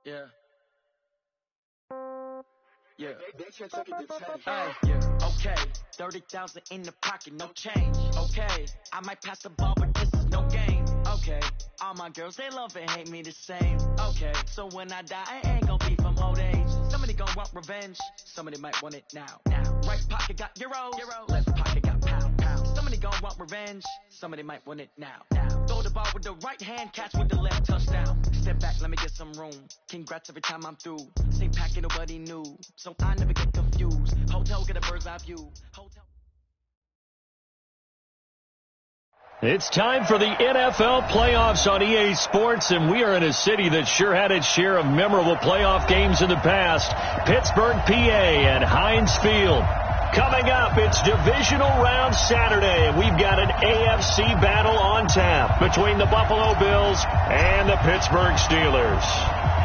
Yeah. Yeah. They took it to 10. Hey, yeah. Okay. 30,000 in the pocket, no change. Okay. I might pass the ball, but this is no game. Okay. All my girls, they love and hate me the same. Okay. So when I die, I ain't gonna be from old age. Somebody gonna want revenge. Somebody might want it now. Right pocket got euros. Left pocket got pound. Somebody gonna want revenge. Somebody might want it now. Throw the ball with the right hand, catch with the left, touchdown. Step back, let me get some room. Congrats every time I'm through. Same packet, nobody knew. So I never get confused. Hotel, get a bird's eye view. Hotel. It's time for the NFL playoffs on EA Sports, and we are in a city that sure had its share of memorable playoff games in the past. Pittsburgh, PA, and Heinz Field. Coming up, it's Divisional Round Saturday. We've got an AFC battle on tap between the Buffalo Bills and the Pittsburgh Steelers.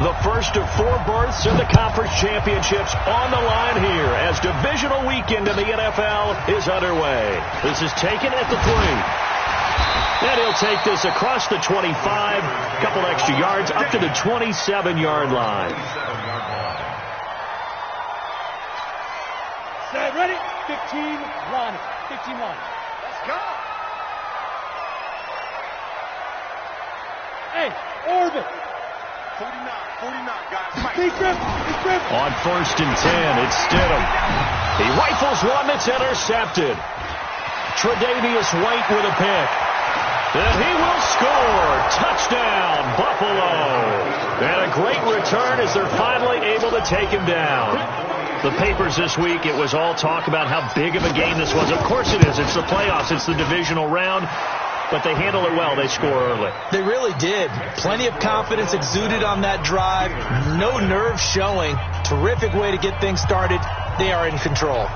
The first of 4 berths in the conference championships on the line here as divisional weekend in the NFL is underway. This is taken at the 3. And he'll take this across the 25, a couple extra yards, up to the 27-yard line. Set, ready? 15-1. 15-1. Let's go. Hey, orbit. 49, guys. Big grip. On 1st and 10, it's Stidham. He rifles one that's intercepted. Tre'Davious White with a pick. And he will score. Touchdown, Buffalo. And a great return as they're finally able to take him down. The papers this week, it was all talk about how big of a game this was. Of course it is. It's the playoffs. It's the divisional round. But they handle it well. They score early. They really did. Plenty of confidence exuded on that drive. No nerve showing. Terrific way to get things started. They are in control.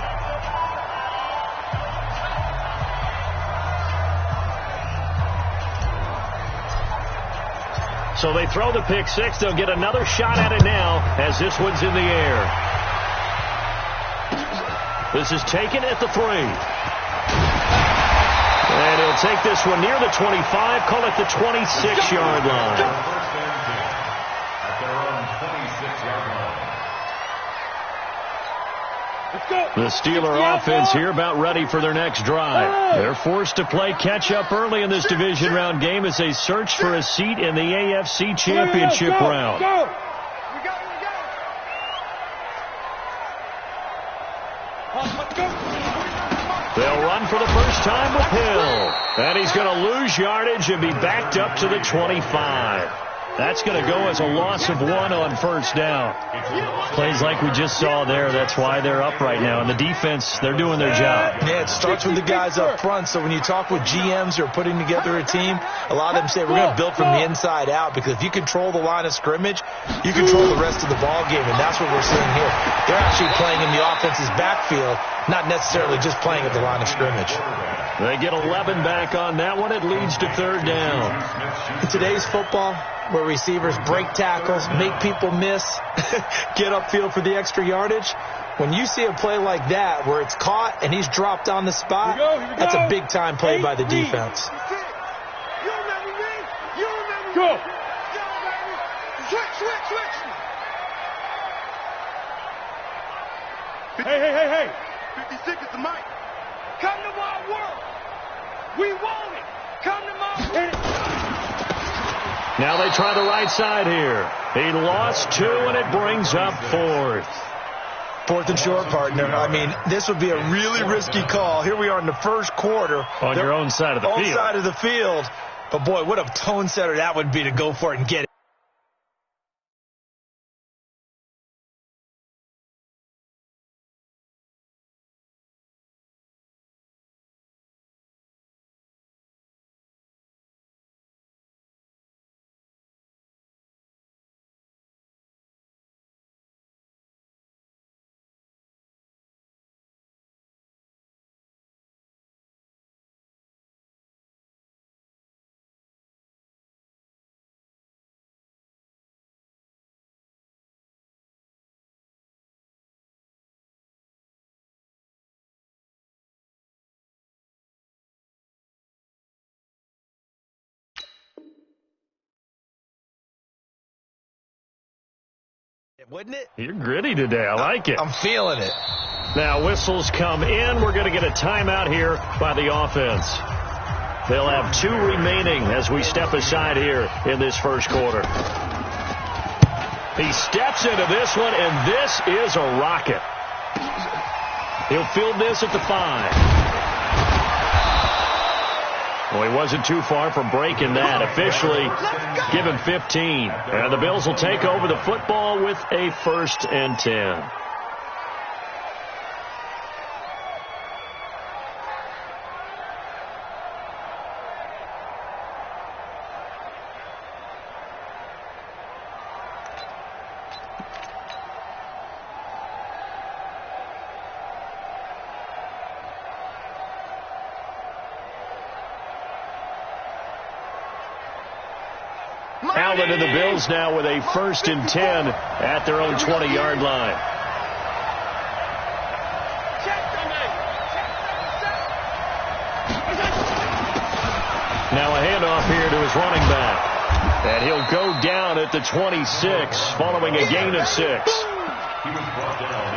So they throw the pick six. They'll get another shot at it now as this one's in the air. This is taken at the 3. And he'll take this one near the 25, call it the 26-yard line. The Steeler offense here about ready for their next drive. They're forced to play catch-up early in this division round game as they search for a seat in the AFC Championship round. They'll run for the first time with Hill. And he's going to lose yardage and be backed up to the 25. That's going to go as a loss of 1 on first down. Plays like we just saw there. That's why they're up right now. And the defense, they're doing their job. Yeah, it starts with the guys up front. So when you talk with GMs who are putting together a team, a lot of them say we're going to build from the inside out, because if you control the line of scrimmage, you control the rest of the ball game. And that's what we're seeing here. They're actually playing in the offense's backfield, not necessarily just playing at the line of scrimmage. They get 11 back on that one. It leads to 3rd down. In today's football, where receivers break tackles, make people miss, get upfield for the extra yardage, when you see a play like that where it's caught and he's dropped on the spot, that's a big-time play by the defense. Go. Hey. 56 is the mic. Come to my world. We want it. Come to my world. Now they try the right side here. He lost 2, and it brings up 4th. 4th and short, partner. I mean, this would be a really risky call. Here we are in the first quarter. On your own side of the field. Own side of the field. But, boy, what a tone setter that would be to go for it and get it. Wouldn't it? You're gritty today. I like it. I'm feeling it. Now whistles come in. We're going to get a timeout here by the offense. They'll have 2 remaining as we step aside here in this first quarter. He steps into this one, and this is a rocket. He'll field this at the 5. Well, he wasn't too far from breaking that. Officially given 15. And the Bills will take over the football with a 1st and 10. Allen and the Bills now with a 1st and 10 at their own 20-yard line. Now a handoff here to his running back. And he'll go down at the 26 following a gain of 6. All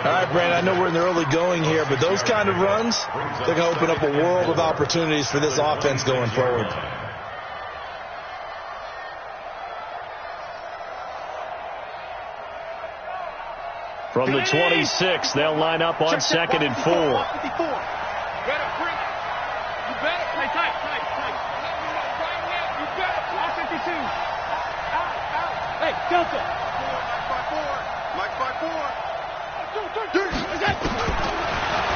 right, Brandon, I know we're in the early going here, but those kind of runs, they're going to open up a world of opportunities for this offense going forward. From the 26, they'll line up on 2nd and 4. You better bring it. You better play tight. Right now, you better play 52. Out. Hey, Delta. Mike by 4.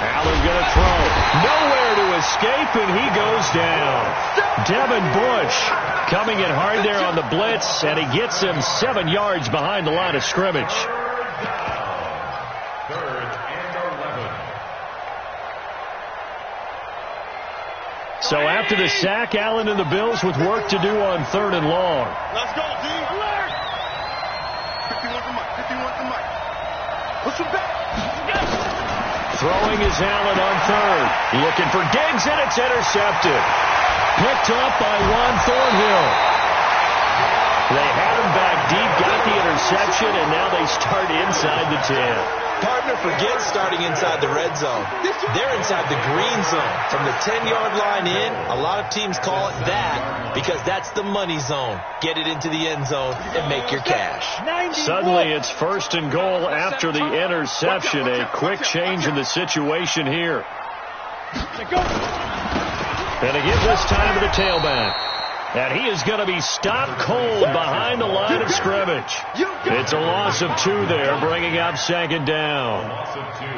Allen going to throw. Nowhere to escape, and he goes down. Devin Bush coming in hard there on the blitz, and he gets him 7 yards behind the line of scrimmage. So after the sack, Allen and the Bills with work to do on 3rd and long. Let's go, D. Alert! 51 to Mike. Push him back. Throwing is Allen on 3rd. Looking for Diggs, and it's intercepted. Picked up by Juan Thornhill. They had him back deep, got the interception, and now they start inside the 10. Partner, forget starting inside the red zone. They're inside the green zone. From the 10-yard line in, a lot of teams call it that because that's the money zone. Get it into the end zone and make your cash. Suddenly it's 1st and goal after the interception. A quick change in the situation here. And again this time to the tailback. And he is going to be stopped cold behind the line of scrimmage. It's a loss of 2 there, bringing up 2nd down.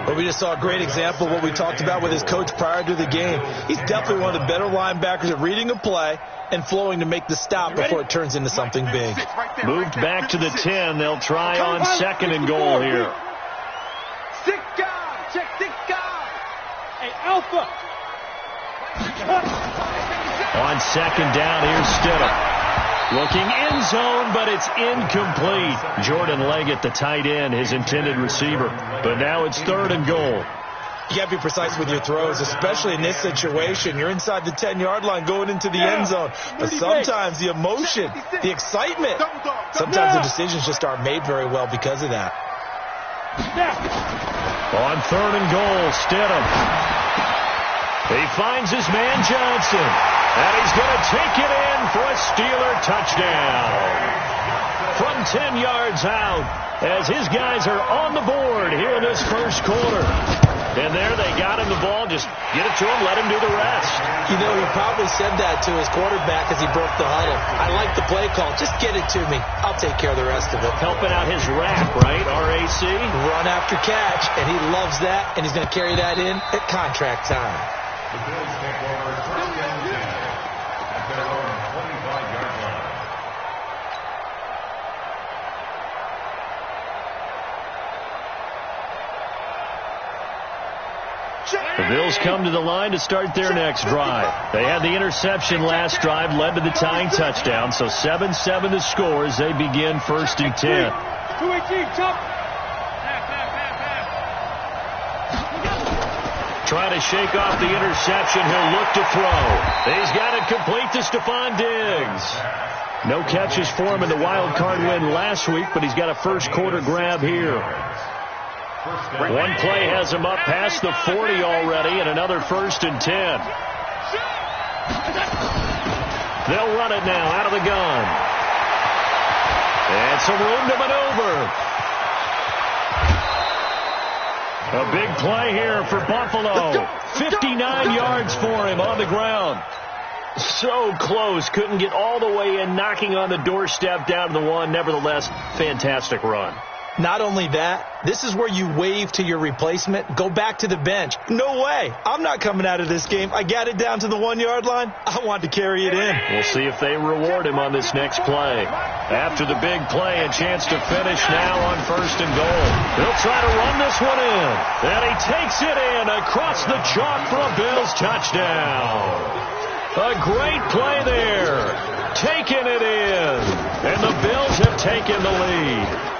Well, we just saw a great example of what we talked about with his coach prior to the game. He's definitely one of the better linebackers at reading a play and flowing to make the stop before it turns into something big. Moved back to the 10. They'll try on 2nd and goal here. 6 guys. Check 6 guys. Hey, Alpha. On 2nd down, here's Stidham. Looking end zone, but it's incomplete. Jordan Leggett, the tight end, his intended receiver. But now it's 3rd and goal. You got to be precise with your throws, especially in this situation. You're inside the 10-yard line going into the end zone. But sometimes the emotion, the excitement, sometimes the decisions just aren't made very well because of that. On 3rd and goal, Stidham. He finds his man Johnson, and he's going to take it in for a Steeler touchdown. From 10 yards out, as his guys are on the board here in this first quarter. And there they got him the ball. Just get it to him, let him do the rest. You know, he probably said that to his quarterback as he broke the huddle. I like the play call. Just get it to me. I'll take care of the rest of it. Helping out his RAC, right? RAC? Run after catch, and he loves that, and he's going to carry that in at contract time. The Bills take over 1st and 10 at their own 25-yard line. The Bills come to the line to start their next drive. They had the interception last drive, led to the tying touchdown, so 7-7 the score as they begin 1st and 10. 2-18, jump. Trying to shake off the interception. He'll look to throw. He's got it complete to Stephon Diggs. No catches for him in the wild card win last week, but he's got a first quarter grab here. One play has him up past the 40 already, and another 1st and 10. They'll run it now out of the gun. And some room to maneuver. A big play here for Buffalo. 59 yards for him on the ground. So close. Couldn't get all the way in, knocking on the doorstep down to the 1. Nevertheless, fantastic run. Not only that, this is where you wave to your replacement, go back to the bench. No way. I'm not coming out of this game. I got it down to the 1-yard line. I want to carry it in. We'll see if they reward him on this next play. After the big play, a chance to finish now on 1st and goal. He'll try to run this one in. And he takes it in across the chalk for a Bills touchdown. A great play there. Taking it in. And the Bills have taken the lead.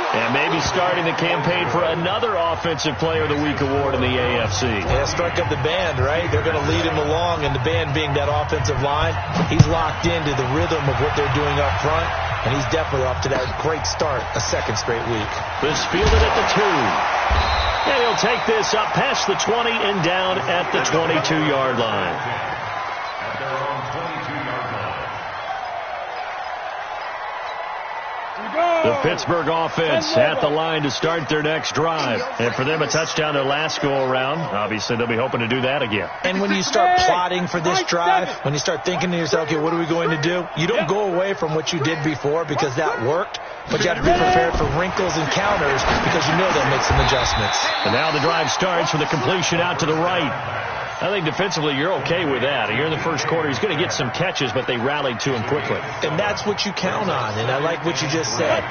And maybe starting the campaign for another Offensive Player of the Week award in the AFC. Yeah, strike up the band, right? They're going to lead him along, and the band being that offensive line, he's locked into the rhythm of what they're doing up front, and he's definitely off to that great start, a second straight week. This fielded at the 2. And he'll take this up past the 20 and down at the 22-yard line. At their own 22-yard line. The Pittsburgh offense at the line to start their next drive. And for them, a touchdown their last go-around. Obviously, they'll be hoping to do that again. And when you start plotting for this drive, when you start thinking to yourself, okay, what are we going to do? You don't go away from what you did before because that worked. But you have to be prepared for wrinkles and counters because you know they'll make some adjustments. And now the drive starts with a completion out to the right. I think defensively you're okay with that. Here in the first quarter, he's going to get some catches, but they rallied to him quickly. And that's what you count on. And I like what you just said.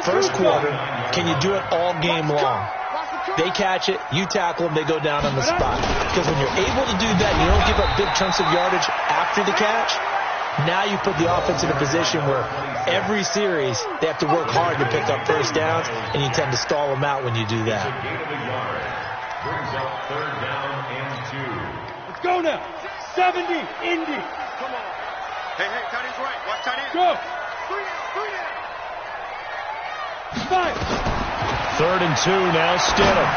First quarter, can you do it all game long? They catch it, you tackle them, they go down on the spot. Because when you're able to do that, you don't give up big chunks of yardage after the catch. Now you put the offense in a position where every series they have to work hard to pick up first downs, and you tend to stall them out when you do that. Brings up 3rd down and 2. Let's go now. 70, Indy. Come on. Hey, tight end's right. Watch tight end. Go. 3 down. 5. 3rd and 2 now, Stidham.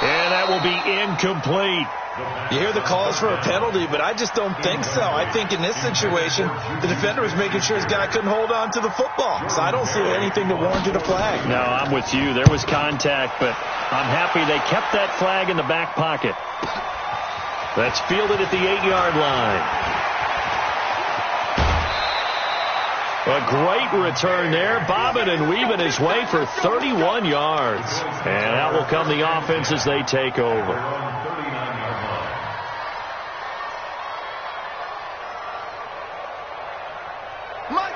And that will be incomplete. You hear the calls for a penalty, but I just don't think so. I think in this situation, the defender was making sure his guy couldn't hold on to the football. So I don't see anything that warranted a flag. No, I'm with you. There was contact, but I'm happy they kept that flag in the back pocket. That's fielded at the 8-yard line. A great return there, bobbing and weaving his way for 31 yards. And out will come the offense as they take over.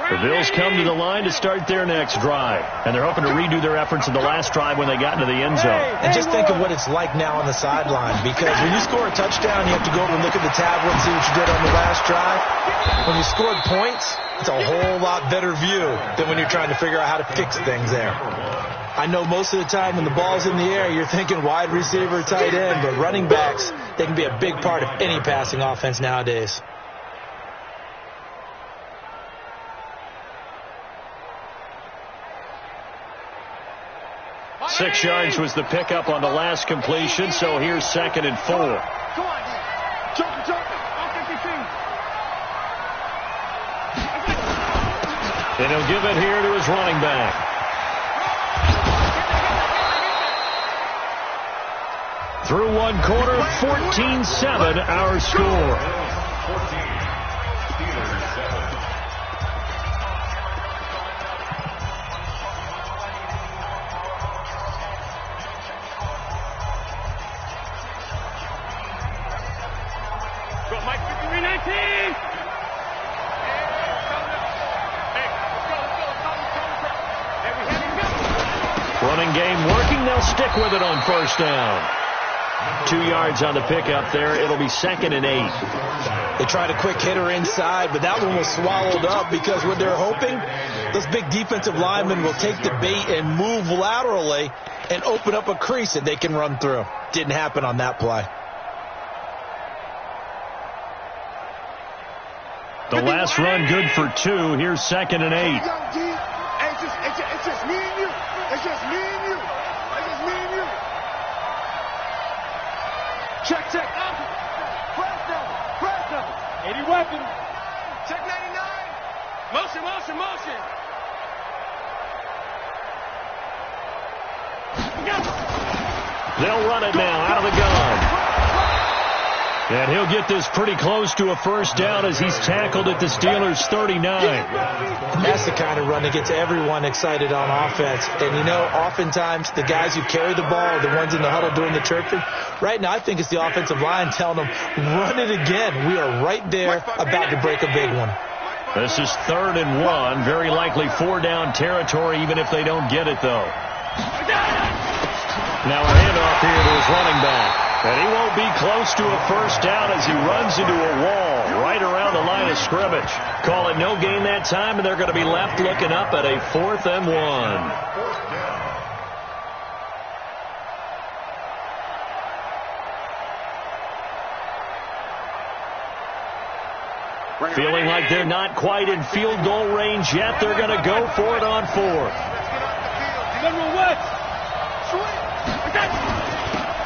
The Bills come to the line to start their next drive. And they're hoping to redo their efforts in the last drive when they got into the end zone. And just think of what it's like now on the sideline. Because when you score a touchdown, you have to go over and look at the tablet and see what you did on the last drive. When you scored points, it's a whole lot better view than when you're trying to figure out how to fix things there. I know most of the time when the ball's in the air, you're thinking wide receiver, tight end. But running backs, they can be a big part of any passing offense nowadays. 6 yards was the pickup on the last completion, so here's 2nd and 4. Come on, jump, all 52. And he'll give it here to his running back. Through one quarter, 14-7 our score. 14. Steelers 7. Go, Mike, 53-19. Running game working. They'll stick with it on first down. 2 yards on the pickup there. It'll be 2nd and 8. They tried a quick hitter inside, but that one was swallowed up because what they're hoping, those big defensive linemen will take the bait and move laterally and open up a crease that they can run through. Didn't happen on that play. The last run good for 2. Here's 2nd and 8. It's just me and you. It's just me and you. It's just me and you. Check. Press down. 80 weapon. Check 99. Motion. They'll run it now out of the gun. And he'll get this pretty close to a first down as he's tackled at the Steelers' 39. And that's the kind of run that gets everyone excited on offense. And, you know, oftentimes the guys who carry the ball are the ones in the huddle doing the chirping. Right now, I think it's the offensive line telling them, run it again. We are right there about to break a big one. This is 3rd and 1. Very likely 4-down territory, even if they don't get it, though. Now a handoff here to his running back. And he won't be close to a first down as he runs into a wall right around the line of scrimmage. Call it no gain that time, and they're going to be left looking up at a 4th and 1. Feeling like they're not quite in field goal range yet, they're going to go for it on 4th.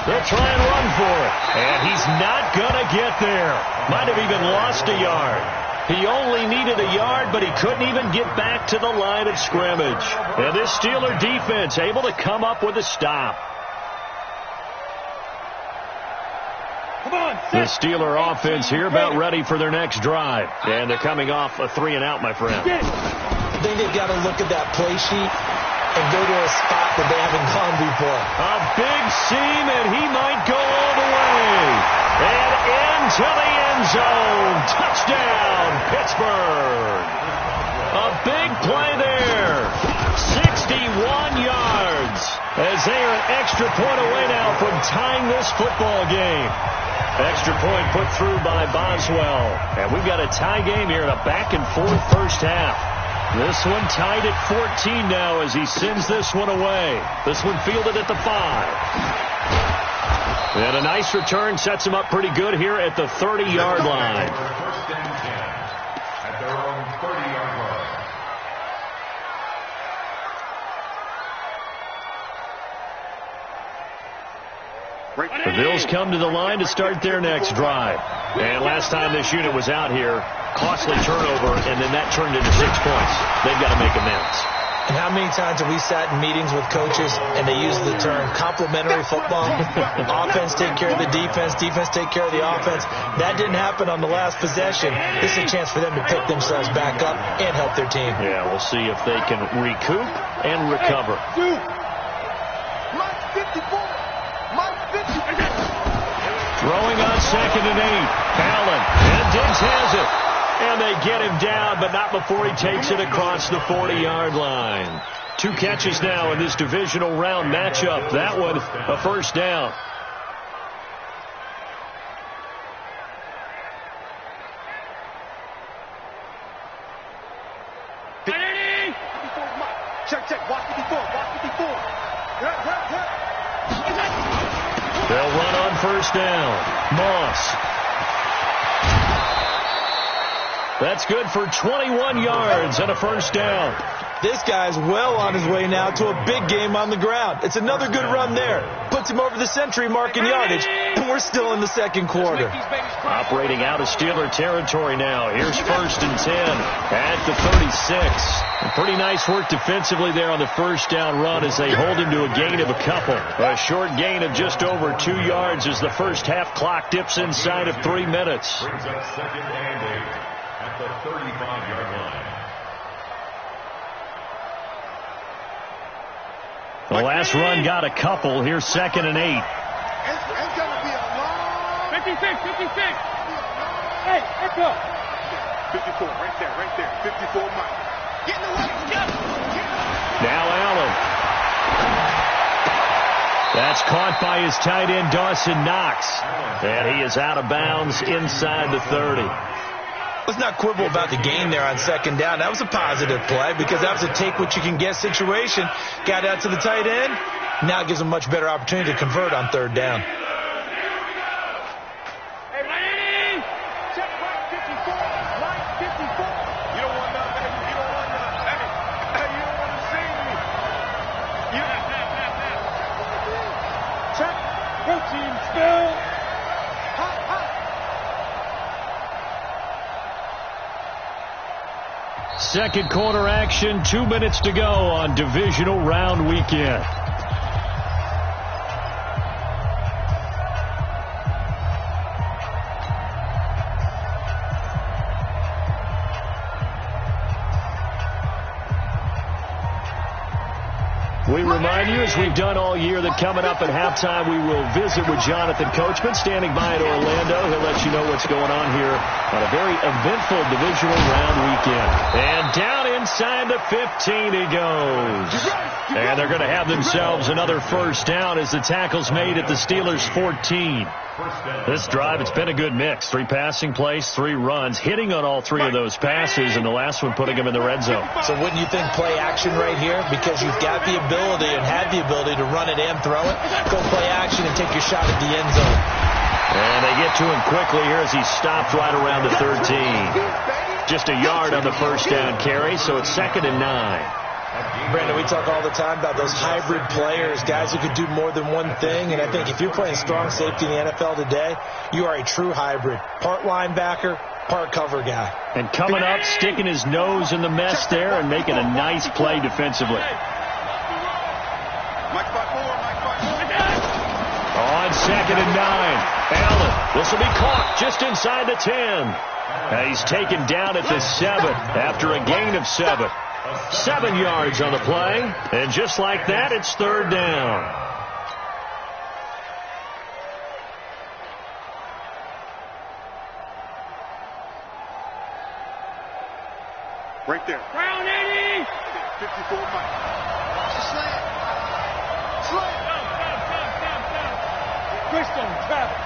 They'll try and run for it, and he's not going to get there. Might have even lost a yard. He only needed a yard, but he couldn't even get back to the line of scrimmage. And this Steeler defense able to come up with a stop. The Steeler offense here about ready for their next drive. And they're coming off a 3-and-out, my friend. I think they've got to look at that play sheet and go to a spot that they haven't gone before. A big seam, and he might go all the way. And into the end zone. Touchdown, Pittsburgh. A big play there. 61 yards. As they are an extra point away now from tying this football game. Extra point put through by Boswell. And we've got a tie game here in a back-and-forth first half. This one tied at 14 now as he sends this one away. This one fielded at the 5. And a nice return sets him up pretty good here at the 30-yard line. First and 10 at their own 30-yard line. The Bills come to the line to start their next drive. And last time this unit was out here, costly turnover, and then that turned into 6 points. They've got to make amends. And how many times have we sat in meetings with coaches and they use the term complementary football? Offense take care of the defense, defense take care of the offense. That didn't happen on the last possession. This is a chance for them to pick themselves back up and help their team. Yeah, we'll see if they can recoup and recover. Throwing on 2nd and 8. Allen. And Diggs has it. And they get him down, but not before he takes it across the 40-yard line. 2 catches now in this divisional round matchup. That one, a first down. Check. Watch 54. They'll run on first down. Moss. That's good for 21 yards and a first down. This guy's well on his way now to a big game on the ground. It's another good run there. Puts him over the century mark in yardage, and we're still in the second quarter. Operating out of Steeler territory now. Here's 1st and 10 at the 36. Pretty nice work defensively there on the first down run as they hold him to a gain of a couple. A short gain of just over 2 yards as the first half clock dips inside of 3 minutes. Brings up 2nd and 8 at the 35-yard line. The last run got a couple. Here's 2nd and 8. It's going to be a long... 56. Hey, let's go. 54, right there. 54 Mike. Get in the way. Now Allen. That's caught by his tight end, Dawson Knox. And he is out of bounds inside the 30. Let's not quibble about the gain there on 2nd down. That was a positive play because that was a take-what-you-can-get situation. Got out to the tight end. Now it gives him a much better opportunity to convert on 3rd down. Hey, check right 54. Right second quarter action. 2 minutes to go on divisional round weekend. We remind you, as we've done all year, that coming up at halftime, we will visit with Jonathan Coachman, standing by in Orlando. He'll let you know what's going on here on a very eventful divisional round weekend. And down inside the 15 he goes. And they're going to have themselves another first down as the tackle's made at the Steelers' 14. This drive, it's been a good mix. 3 passing plays, 3 runs, hitting on all 3 of those passes, and the last one putting them in the red zone. So wouldn't you think play action right here? Because you've got the ability and had the ability to run it and throw it. Go play action and take your shot at the end zone. And they get to him quickly here as he stopped right around the 13. Just a yard on the first down carry, so it's 2nd and 9. Brandon, we talk all the time about those hybrid players, guys who could do more than one thing. And I think if you're playing strong safety in the NFL today, you are a true hybrid. Part linebacker, part cover guy. And coming up, sticking his nose in the mess there and making a nice play defensively. On 2nd and 9. Allen, this will be caught just inside the 10. He's taken down at the 7 after a gain of 7. 7 yards on the play, and just like that, it's 3rd down. Right there. Brown 80! 54 Mike. Slant. Slant. Crystal, Travis.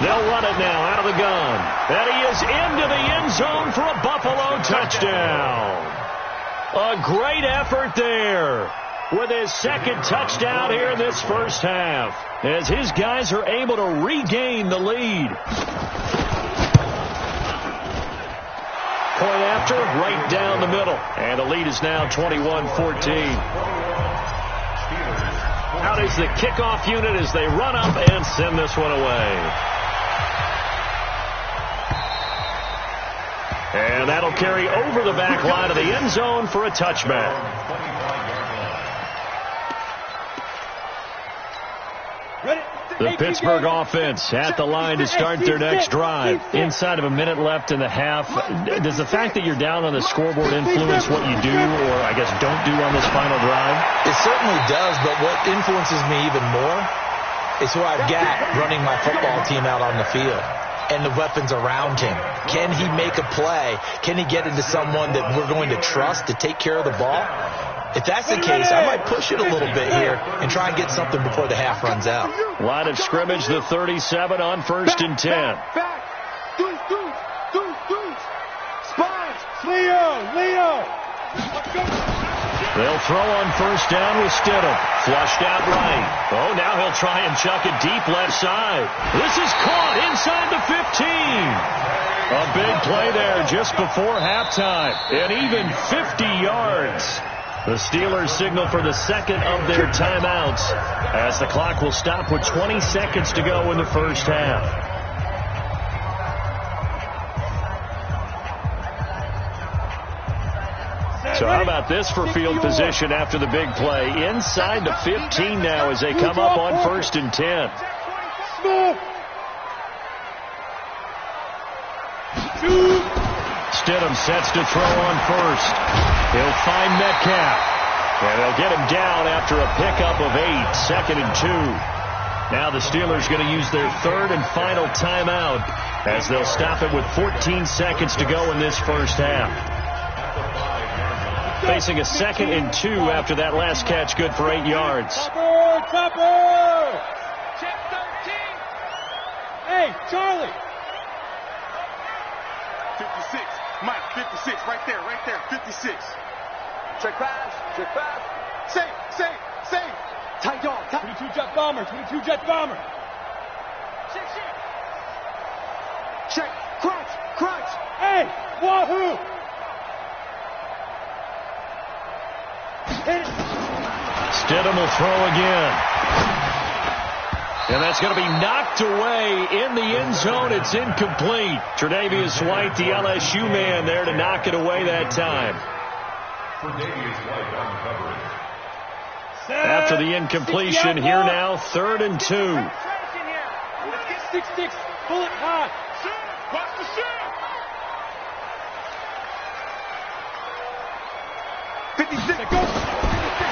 They'll run it now out of the gun. And he is into the end zone for a Buffalo touchdown. A great effort there with his 2nd touchdown here in this first half, as his guys are able to regain the lead. Point after, right down the middle. And the lead is now 21-14. Out is the kickoff unit as they run up and send this one away. And that'll carry over the back line of the end zone for a touchback. The Pittsburgh offense at the line to start their next drive. Inside of a minute left in the half. Does the fact that you're down on the scoreboard influence what you do, or I guess don't do on this final drive? It certainly does, but what influences me even more is who I've got running my football team out on the field and the weapons around him. Can he make a play? Can he get into someone that we're going to trust to take care of the ball? If that's the case, I might push it a little bit here and try and get something before the half runs out. Line of scrimmage, the 37 on 1st and 10. Back. Deuce. Spines. Leo. They'll throw on 1st down with Stidham. Flushed out right. Oh, now he'll try and chuck it deep left side. This is caught inside the 15. A big play there just before halftime. And even 50 yards. The Steelers signal for the 2nd of their timeouts as the clock will stop with 20 seconds to go in the first half. So how about this for field position after the big play? Inside the 15 now as they come up on 1st and 10. Stidham sets to throw on 1st. He'll find Metcalf. And they'll get him down after a pickup of 8. 2nd and 2. Now the Steelers going to use their 3rd and final timeout as they'll stop it with 14 seconds to go in this first half. Facing a 2nd and 2 after that last catch, good for 8 yards. Topper! Check 13. Hey, Charlie. 56. Mike, 56. Right there. 56. Check pass. Safe. Tight dog. 22 jet bomber. Check. Crunch. Hey, wahoo. Stidham will throw again. And that's going to be knocked away in the end zone. It's incomplete. Tre'Davious White, the LSU man, there to knock it away that time. After the incompletion, here now, 3rd and 2. 6-6, bullet high. Watch the shot. 56, go.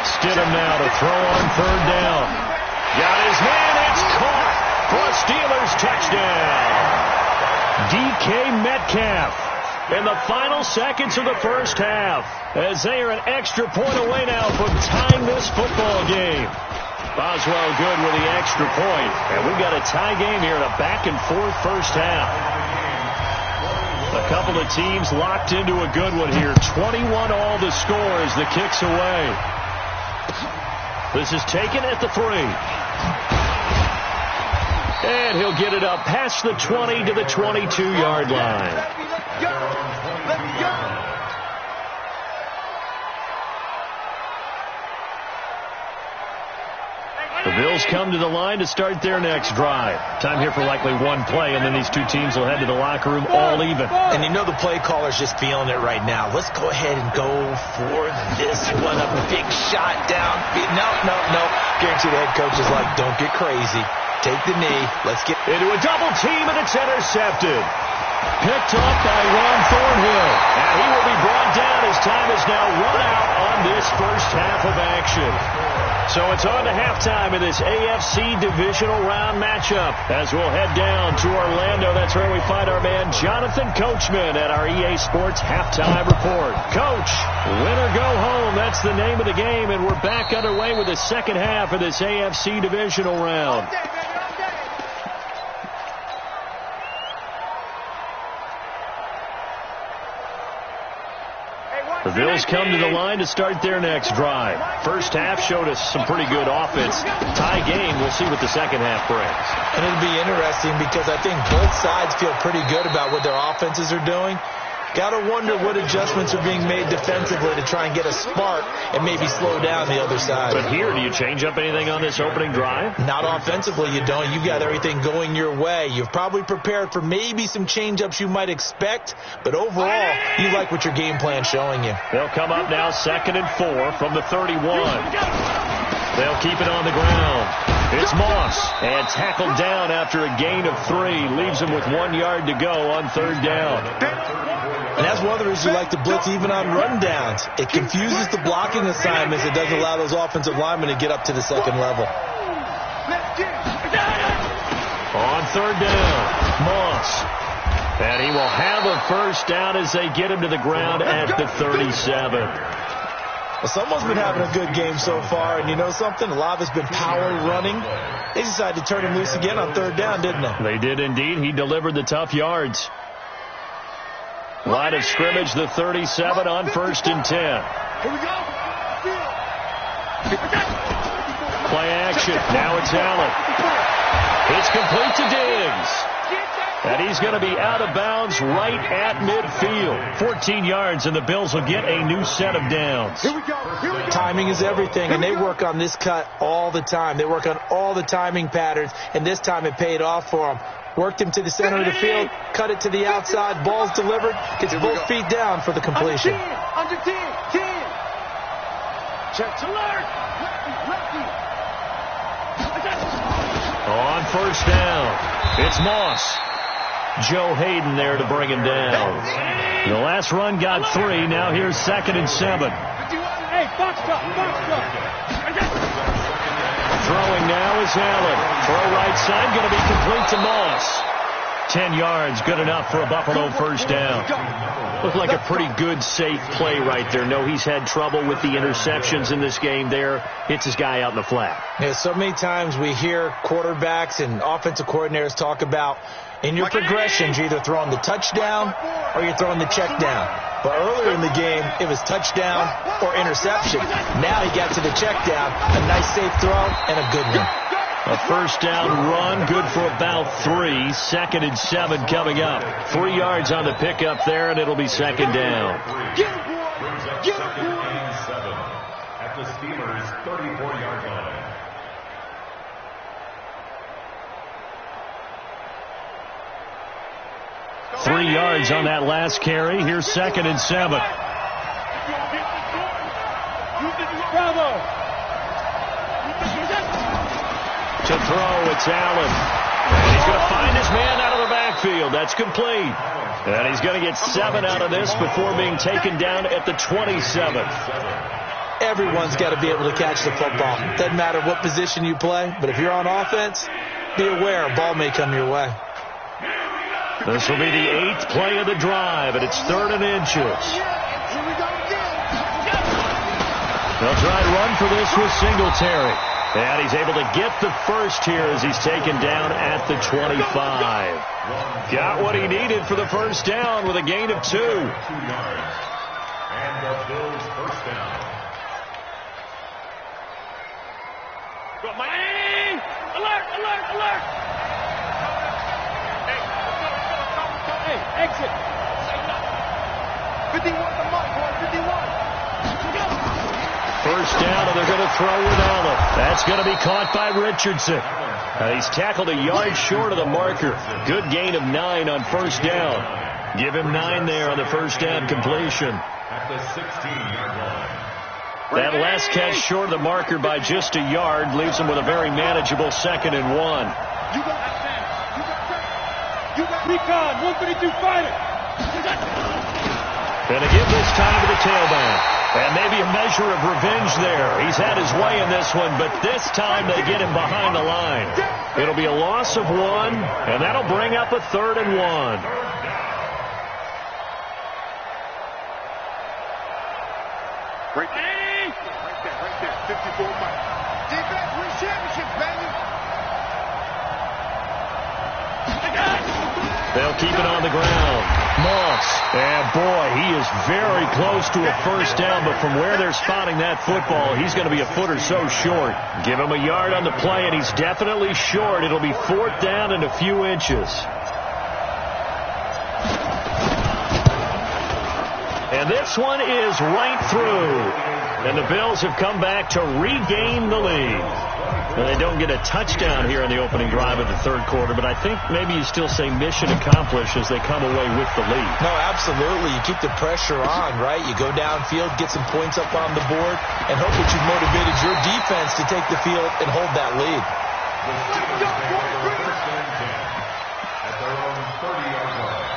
Stidham now to throw on 3rd down. Got his man, it's caught for a Steelers touchdown. DK Metcalf in the final seconds of the first half, as they are an extra point away now from tying this football game. Boswell good with the extra point, and we've got a tie game here in a back-and-forth first half. A couple of teams locked into a good one here. 21 all the score as the kick's away. This is taken at the 3. And he'll get it up past the 20 to the 22-yard line. Let's go. The Bills come to the line to start their next drive. Time here for likely one play, and then these two teams will head to the locker room all even. And you know the play caller's just feeling it right now. Let's go ahead and go for this one. A big shot down. No. Guarantee the head coach is like, don't get crazy. Take the knee. Let's get into a double team, and it's intercepted. Picked up by Ron Thornhill. And he will be brought down as time is now run out on this first half of action. So it's on to halftime in this AFC divisional round matchup as we'll head down to Orlando. That's where we find our man Jonathan Coachman at our EA Sports Halftime Report. Coach, win or go home, that's the name of the game, and we're back underway with the second half of this AFC divisional round. The Bills come to the line to start their next drive. First half showed us some pretty good offense. Tie game, we'll see what the second half brings. And it'll be interesting because I think both sides feel pretty good about what their offenses are doing. Got to wonder what adjustments are being made defensively to try and get a spark and maybe slow down the other side. But here, do you change up anything on this opening drive? Not offensively, you don't. You've got everything going your way. You've probably prepared for maybe some change-ups you might expect, but overall, you like what your game plan's showing you. They'll come up now 2nd and 4 from the 31. They'll keep it on the ground. It's Moss, and tackled down after a gain of 3. Leaves him with 1 yard to go on 3rd down. And that's one of the reasons you like to blitz even on rundowns. It confuses the blocking assignments. It doesn't allow those offensive linemen to get up to the second level. On 3rd down, Moss. And he will have a first down as they get him to the ground at the 37. Well, someone's been having a good game so far, and you know something? A lot of it's been power running. They decided to turn him loose again on 3rd down, didn't they? They did indeed. He delivered the tough yards. Line of scrimmage, the 37 on 1st and 10. Here we go. Play action. Now it's Allen. It's complete to Diggs. And he's going to be out of bounds right at midfield. 14 yards, and the Bills will get a new set of downs. Here we go. Timing is everything, and they work on this cut all the time. They work on all the timing patterns, and this time it paid off for them. Worked him to the center of the field, cut it to the outside, ball's delivered, gets both feet down for the completion. Under 10. Check to alert. On 1st down, it's Moss. Joe Hayden there to bring him down. The last run got 3. Now here's 2nd and 7. Hey, box up. Throwing now is Allen. Throw right side, going to be complete to Moss. 10 yards, good enough for a Buffalo first down. Looked like a pretty good, safe play right there. No, he's had trouble with the interceptions in this game there. Hits his guy out in the flat. Yeah, so many times we hear quarterbacks and offensive coordinators talk about in your progressions, you're either throwing the touchdown or you're throwing the check down. But earlier in the game, it was touchdown or interception. Now he got to the check down, a nice safe throw, and a good one. A first down run, good for about 3. 2nd and 7 coming up. 3 yards on the pickup there, and it'll be 2nd down. At the Steelers' 34-yard line. 3 yards on that last carry. Here's 2nd and 7. Bravo. To throw, it's Allen. And he's going to find his man out of the backfield. That's complete. And he's going to get 7 out of this before being taken down at the 27th. Everyone's got to be able to catch the football. Doesn't matter what position you play, but if you're on offense, be aware a ball may come your way. This will be the 8th play of the drive, and it's 3rd and inches. They'll try and run for this with Singletary. And he's able to get the first here as he's taken down at the 25. Got what he needed for the first down with a gain of 2. 2 yards. And the Bills' first down. Go, Miami! Alert, alert, alert! Hey, exit! 51 the mark, boy, 51. First down, and they're going to throw with Allen. That's going to be caught by Richardson. He's tackled a yard short of the marker. Good gain of 9 on first down. Give him 9 there on the first down completion. At the 16-yard line. That last catch short of the marker by just a yard leaves him with a very manageable 2nd and 1. Recon, 132 fighter. And to give this time to the tailback. And maybe a measure of revenge there. He's had his way in this one, but this time they get him behind the line. It'll be a loss of 1, and that'll bring up a 3rd and 1. Right there, 54 miles. Defense wins championships, baby. They'll keep it on the ground. Moss. And boy, he is very close to a first down, but from where they're spotting that football, he's going to be a foot or so short. Give him a yard on the play, and he's definitely short. It'll be 4th down and a few inches. And this one is right through. And the Bills have come back to regain the lead. And they don't get a touchdown here in the opening drive of the 3rd quarter, but I think maybe you still say mission accomplished as they come away with the lead. No, absolutely. You keep the pressure on, right? You go downfield, get some points up on the board, and hope that you've motivated your defense to take the field and hold that lead. At their own 30-yard line.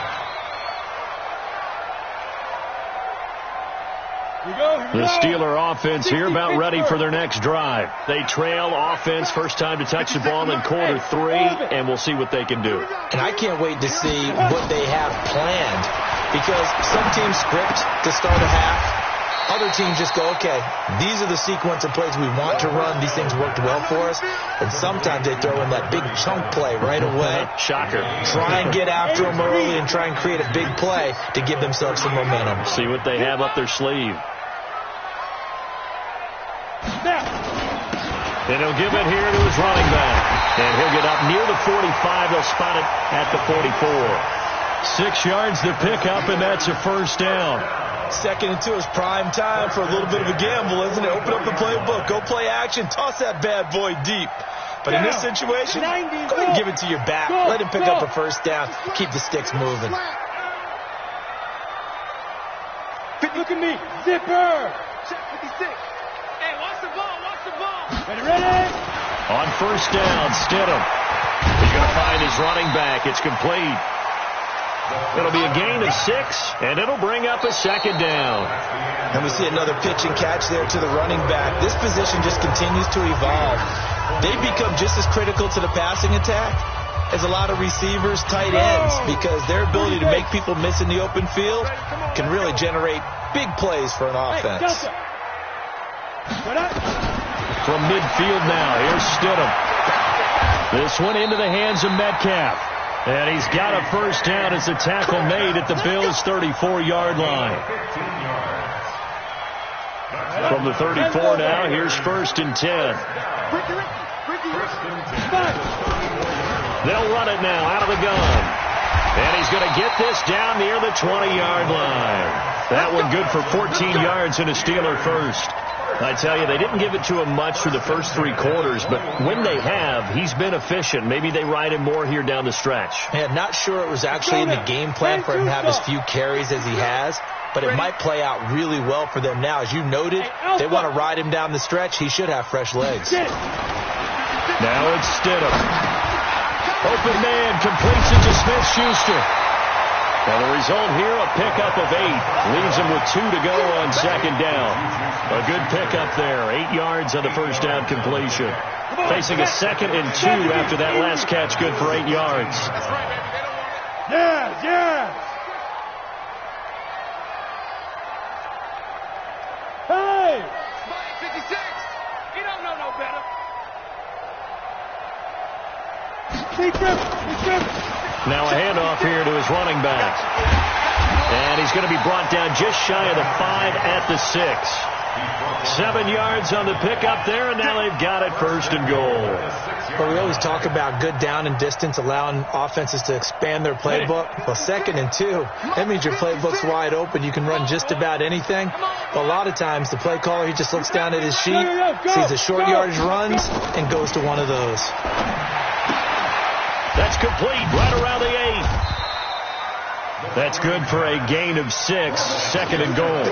The Steeler offense here about ready for their next drive. They trail offense, first time to touch the ball in quarter 3, and we'll see what they can do. And I can't wait to see what they have planned, because some teams script to start a half. Other teams just go, okay, these are the sequence of plays we want to run. These things worked well for us. And sometimes they throw in that big chunk play right away. Shocker. Try and get after them early and try and create a big play to give themselves some momentum. See what they have up their sleeve. And he'll give it here to his running back. And he'll get up near the 45. They'll spot it at the 44. 6 yards to pick up, and that's a first down. 2nd and 2 is prime time for a little bit of a gamble, isn't it? Open up the playbook. Go play action. Toss that bad boy deep. But in this situation, go ahead and give it to your back. Let him pick up a first down. Keep the sticks moving. Look at me. Zipper. Check 56. Hey, watch the ball. Watch the ball. Ready? On first down, Stidham. He's going to find his running back. It's complete. It'll be a gain of 6, and it'll bring up a 2nd down. And we see another pitch and catch there to the running back. This position just continues to evolve. They become just as critical to the passing attack as a lot of receivers, tight ends, because their ability to make people miss in the open field can really generate big plays for an offense. From midfield now, here's Stidham. This one into the hands of Metcalf. And he's got a first down as the tackle made at the Bills' 34-yard line. From the 34 now, here's 1st and 10. They'll run it now out of the gun. And he's going to get this down near the 20-yard line. That one good for 14 yards and a Steeler first. I tell you, they didn't give it to him much for the first 3 quarters, but when they have, he's been efficient. Maybe they ride him more here down the stretch. Yeah, not sure it was actually in the game plan for him to have as few carries as he has, but it might play out really well for them now. As you noted, they want to ride him down the stretch. He should have fresh legs. Now it's Stidham. Open man, completes it to Smith-Schuster. And the result here, a pickup of 8. Leaves him with 2 to go on second down. A good pickup there. 8 yards on the first down completion. Facing a 2nd and 2 after that last catch, good for 8 yards. Yeah. Hey! 56! You don't know no better. Keep gripping. Now a handoff here to his running back. And he's going to be brought down just shy of the 5 at the 6. 7 yards on the pickup there, and now they've got it first and goal. But we always talk about good down and distance, allowing offenses to expand their playbook. Well, 2nd and 2, that means your playbook's wide open. You can run just about anything. But a lot of times, the play caller, he just looks down at his sheet, sees the short yardage runs, and goes to one of those. That's complete right around the 8. That's good for a gain of 6, 2nd and goal.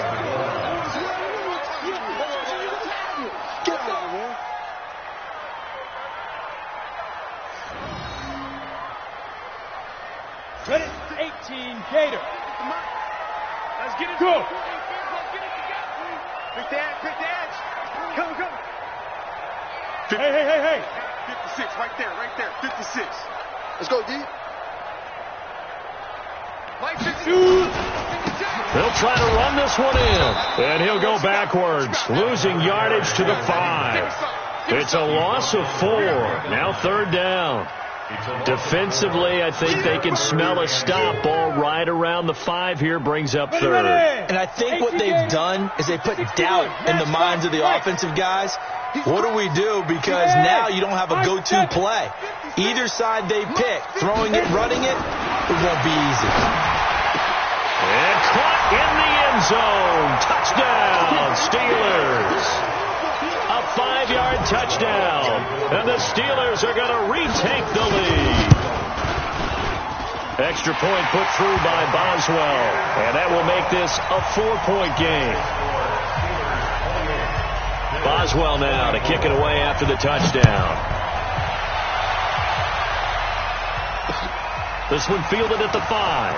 Ready? 18, Gator. Let's get it. Go. Let's get it together. Pick the edge. Come. Hey. 56, right there. 56. Let's go, D. They'll try to run this one in, and he'll go backwards, losing yardage to the 5. It's a loss of 4. Now 3rd down. Defensively, I think they can smell a stop. Ball right around the 5 here, brings up 3rd. And I think what they've done is they put doubt in the minds of the offensive guys. What do we do? Because now you don't have a go-to play. Either side they pick, throwing it, running it, it won't be easy. And caught in the end zone. Touchdown, Steelers. A 5-yard touchdown. And the Steelers are going to retake the lead. Extra point put through by Boswell. And that will make this a 4-point game. Boswell now to kick it away after the touchdown. This one fielded at the 5.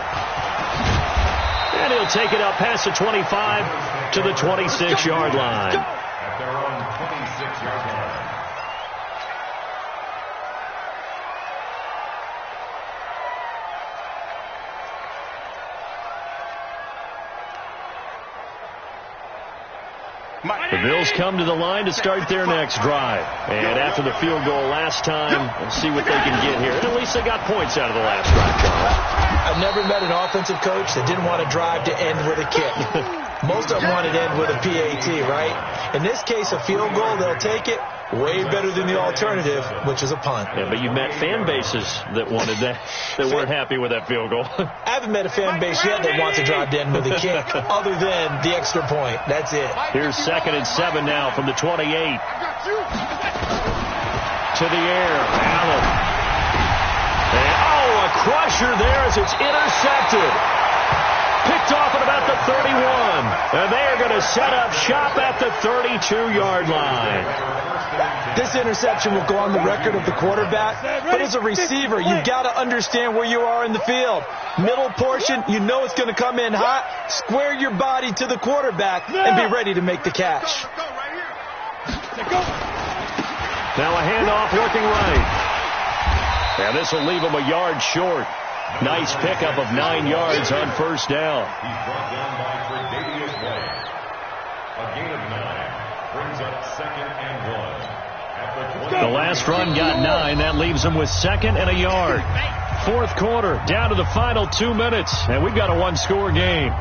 And he'll take it up past the 25 to the 26-yard line. At their own 26-yard line. The Bills come to the line to start their next drive. And after the field goal last time, we'll see what they can get here. And at least they got points out of the last drive, Charles. I've never met an offensive coach that didn't want to drive to end with a kick. Most of them wanted to end with a PAT, right? In this case, a field goal, they'll take it. Way better than the alternative, which is a punt. Yeah, but you met fan bases that wanted that weren't happy with that field goal. I haven't met a fan base yet that wants to drive to end with a kick, other than the extra point. That's it. Here's 2nd and 7 now from the 28. To the air, Allen. And, a crusher there as it's intercepted. Picked off at about the 31. And they are going to set up shop at the 32-yard line. This interception will go on the record of the quarterback, but as a receiver, you've got to understand where you are in the field. Middle portion, you know it's going to come in hot. Square your body to the quarterback and be ready to make the catch. Now a handoff working right. And this will leave him a yard short. Nice pickup of 9 yards on first down. He's brought down by Tre'Davious White. A gain of 9 brings up 2nd and 1. The last run got 9. That leaves him with 2nd and a yard. 4th quarter, down to the final 2 minutes, and we've got a 1-score game.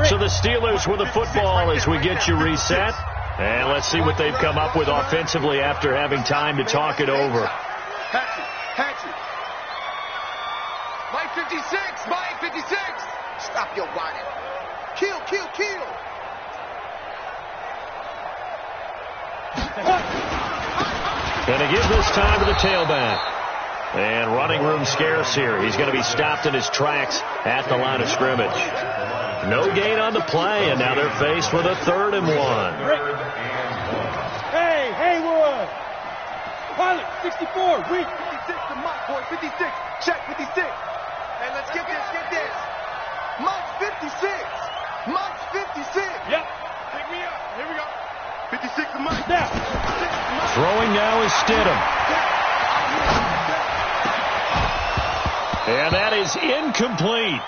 So the Steelers with the football as we get you reset. And let's see what they've come up with offensively after having time to talk it over. Hatchet. Mike 56. Mike, 56. Stop your whining. Kill, kill, kill. Gonna give this time to the tailback. And running room scarce here. He's going to be stopped in his tracks at the line of scrimmage. No gain on the play, and now they're faced with a 3rd and 1. Hey, Haywood. Pilot, 64. Reach. 56 to Mike, boy, 56. Check, 56. Hey, let's get this. Mike's 56. Mike's 56. Yep. Pick me up. Here we go. 56 to Mike. Now. Throwing now is Stidham. And that is incomplete.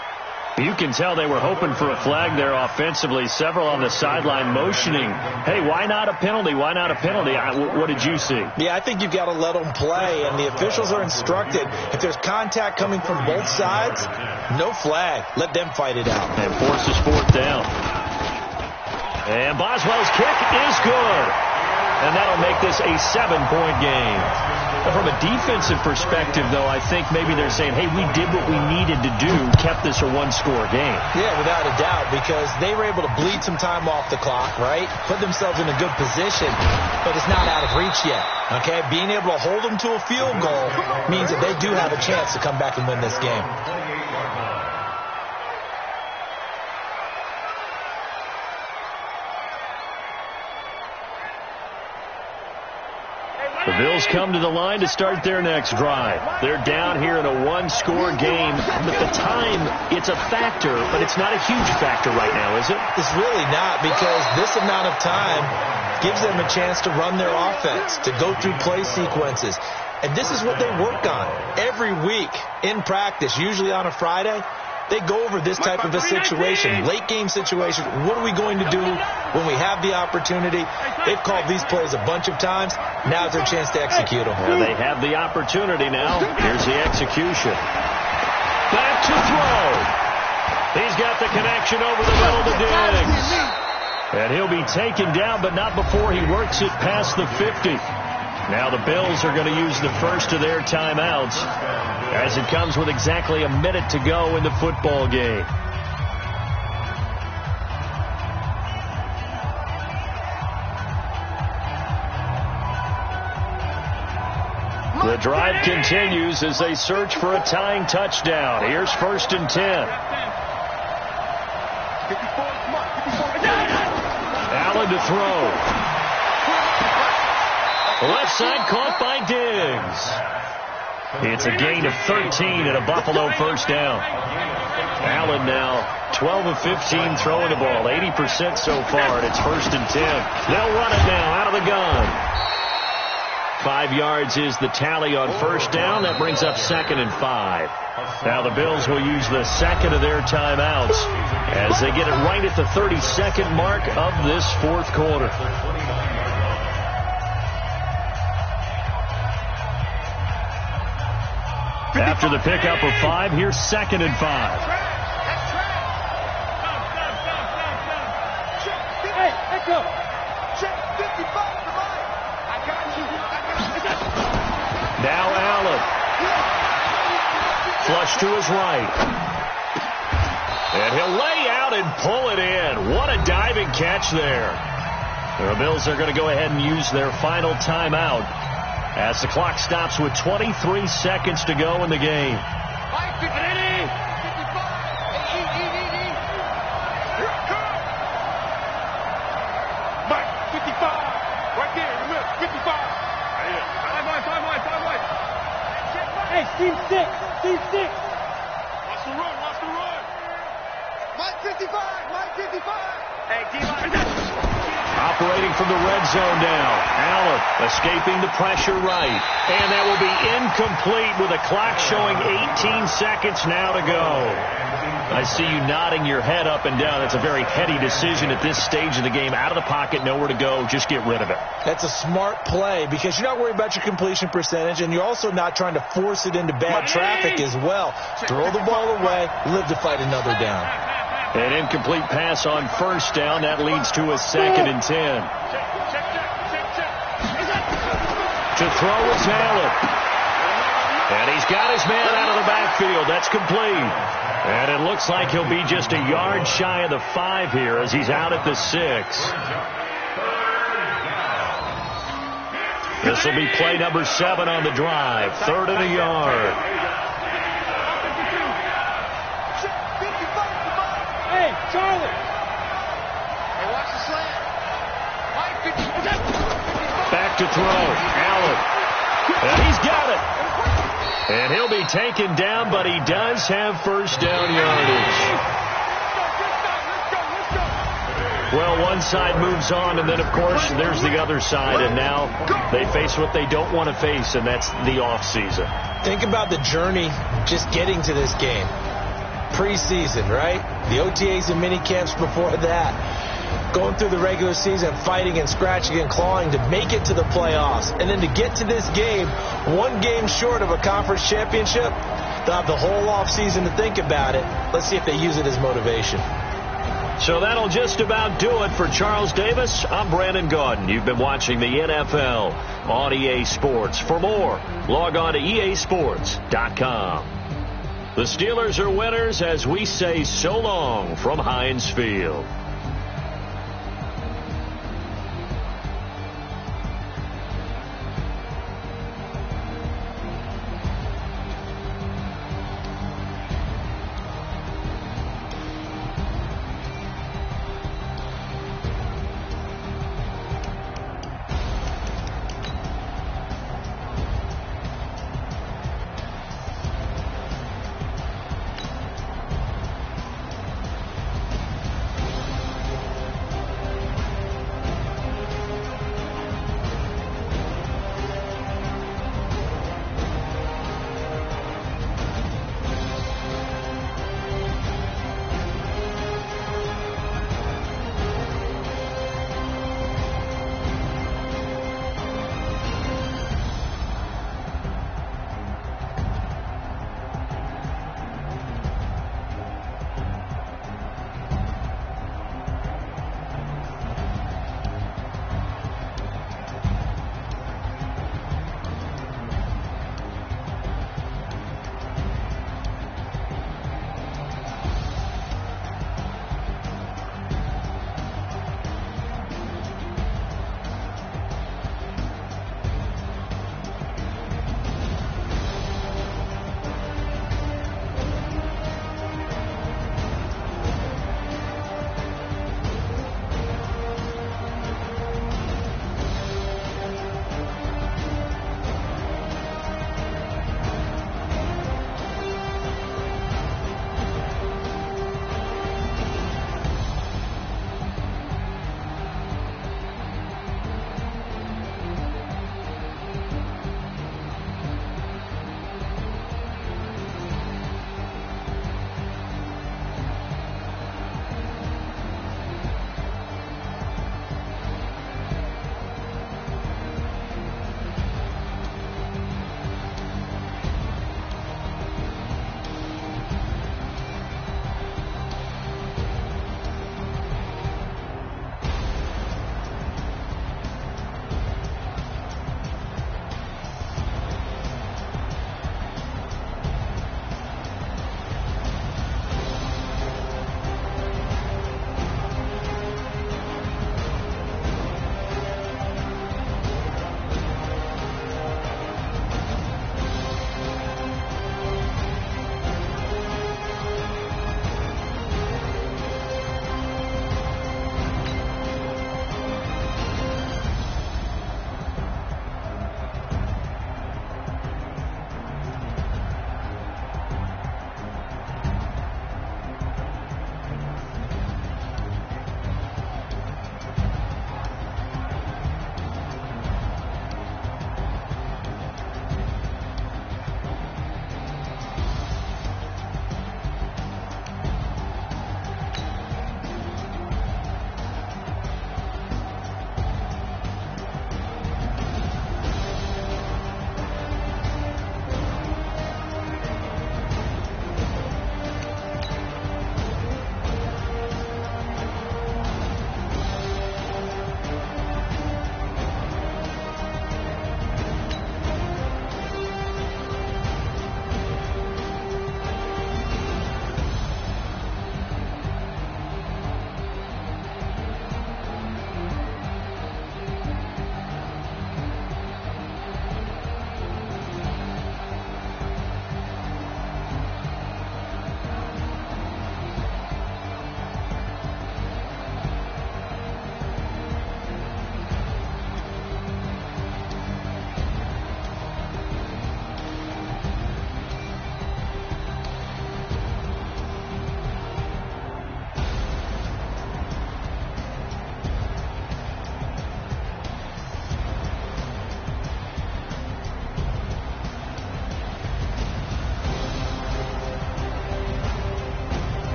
You can tell they were hoping for a flag there offensively. Several on the sideline motioning, hey, why not a penalty? Why not a penalty? What did you see? Yeah, I think you've got to let them play, and the officials are instructed, if there's contact coming from both sides, no flag. Let them fight it out. And forces 4th down. And Boswell's kick is good. And that'll make this a 7-point game. From a defensive perspective, though, I think maybe they're saying, hey, we did what we needed to do, kept this a 1-score game. Yeah, without a doubt, because they were able to bleed some time off the clock, right? Put themselves in a good position, but it's not out of reach yet, okay? Being able to hold them to a field goal means that they do have a chance to come back and win this game. The Bills come to the line to start their next drive. They're down here in a 1-score game. But the time, it's a factor, but it's not a huge factor right now, is it? It's really not, because this amount of time gives them a chance to run their offense, to go through play sequences. And this is what they work on every week in practice, usually on a Friday. They go over this type of a situation, late game situation. What are we going to do when we have the opportunity? They've called these plays a bunch of times. Now's their chance to execute them. And they have the opportunity now. Here's the execution. Back to throw. He's got the connection over the middle to Diggs. And he'll be taken down, but not before he works it past the 50. Now the Bills are going to use the first of their timeouts, as it comes with exactly a minute to go in the football game. The drive continues as they search for a tying touchdown. Here's 1st and 10. Allen to throw. Left side caught by Diggs. It's a gain of 13 and a Buffalo 1st down. Allen now 12 of 15 throwing the ball, 80% so far, and it's 1st and 10. They'll run it now out of the gun. 5 yards is the tally on 1st down. That brings up 2nd and 5. Now the Bills will use the second of their timeouts as they get it right at the 32nd mark of this 4th quarter. After the pickup of 5, here's 2nd and 5. Hey, echo. Check 55 to Mike. I got you. Now Allen. Flush to his right. And he'll lay out and pull it in. What a diving catch there. The Bills are going to go ahead and use their final timeout as the clock stops with 23 seconds to go in the game. Mike 50, 55. Mike 55. Right there, remember, 55. Five wide. Hey, team 6. Team 6. Watch the run. Mike 55. Hey, D-line. Operating from the red zone now. Allen escaping the pressure right. And that will be incomplete with a clock showing 18 seconds now to go. I see you nodding your head up and down. It's a very heady decision at this stage of the game. Out of the pocket, nowhere to go. Just get rid of it. That's a smart play because you're not worried about your completion percentage, and you're also not trying to force it into bad traffic as well. Throw the ball away, live to fight another down. An incomplete pass on 1st down. That leads to a 2nd and 10. To throw is Allen. And he's got his man out of the backfield. That's complete. And it looks like he'll be just a yard shy of the 5 here as he's out at the 6. This will be play number 7 on the drive. 3rd and a yard. Hey, Charlie. Hey, watch the slant. Back to throw. Allen. And he's got it. And he'll be taken down, but he does have first down yardage. Well, one side moves on, and then, of course, there's the other side, and now they face what they don't want to face, and that's the offseason. Think about the journey just getting to this game. Preseason, right? The OTAs and mini camps before that. Going through the regular season, fighting and scratching and clawing to make it to the playoffs. And then to get to this game, one game short of a conference championship, they'll have the whole offseason to think about it. Let's see if they use it as motivation. So that'll just about do it for Charles Davis. I'm Brandon Gaudin. You've been watching the NFL on EA Sports. For more, log on to easports.com. The Steelers are winners as we say so long from Heinz Field.